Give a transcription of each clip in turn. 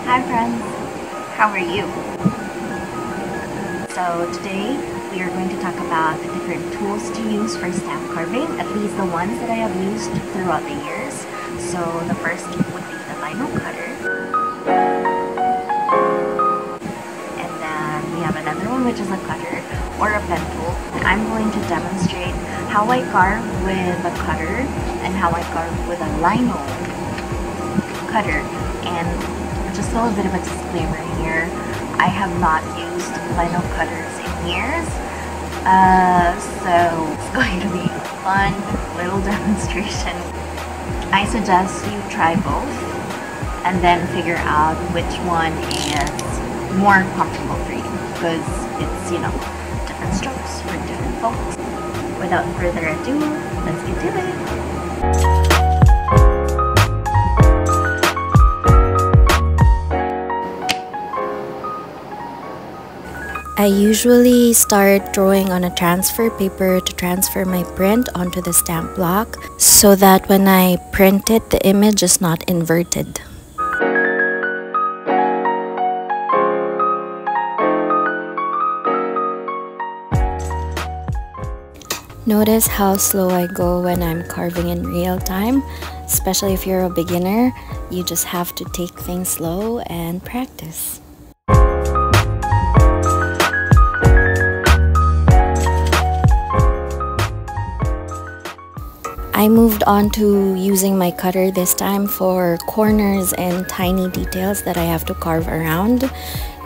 Hi friends, how are you? So today we are going to talk about the different tools to use for stamp carving, at least the ones that I have used throughout the years. So the first would be the lino cutter. And then we have another one which is a cutter or a pen tool. I'm going to demonstrate how I carve with a cutter and how I carve with a lino cutter. And just a little bit of a disclaimer here, I have not used lino cutters in years, so it's going to be a fun little demonstration. I suggest you try both and then figure out which one is more comfortable for you, because it's, you know, different strokes for different folks. Without further ado, let's get to it. I usually start drawing on a transfer paper to transfer my print onto the stamp block so that when I print it, the image is not inverted. Notice how slow I go when I'm carving in real time, especially if you're a beginner. You just have to take things slow and practice. I moved on to using my cutter this time for corners and tiny details that I have to carve around.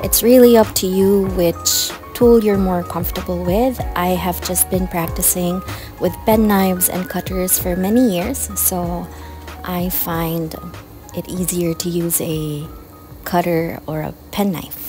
It's really up to you which tool you're more comfortable with. I have just been practicing with pen knives and cutters for many years, so I find it easier to use a cutter or a pen knife.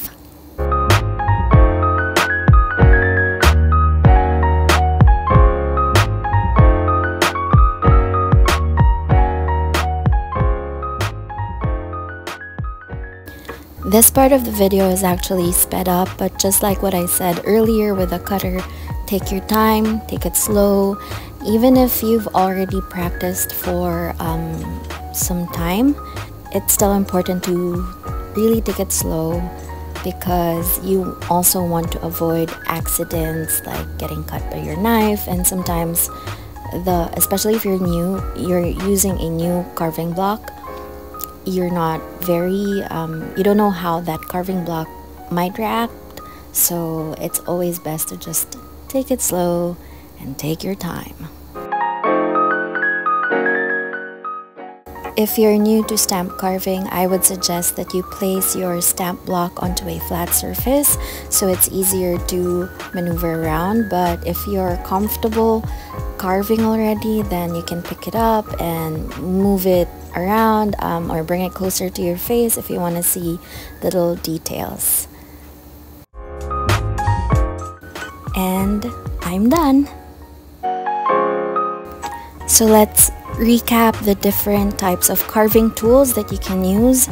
This part of the video is actually sped up, but just like what I said earlier with the cutter, take your time, take it slow. Even if you've already practiced for some time, it's still important to really take it slow because you also want to avoid accidents like getting cut by your knife, and sometimes especially if you're using a new carving block, you're not you don't know how that carving block might react, so it's always best to just take it slow and take your time. If you're new to stamp carving, I would suggest that you place your stamp block onto a flat surface so it's easier to maneuver around. But if you're comfortable carving already, then you can pick it up and move it around or bring it closer to your face if you want to see little details. And I'm done. So let's recap the different types of carving tools that you can use.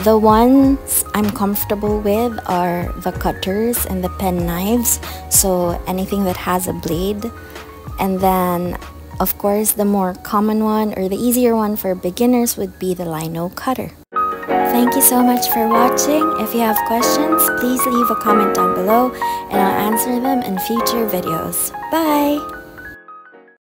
The ones I'm comfortable with are the cutters and the pen knives, so anything that has a blade. And then, of course, the more common one or the easier one for beginners would be the lino cutter. Thank you so much for watching. If you have questions, please leave a comment down below and I'll answer them in future videos. Bye!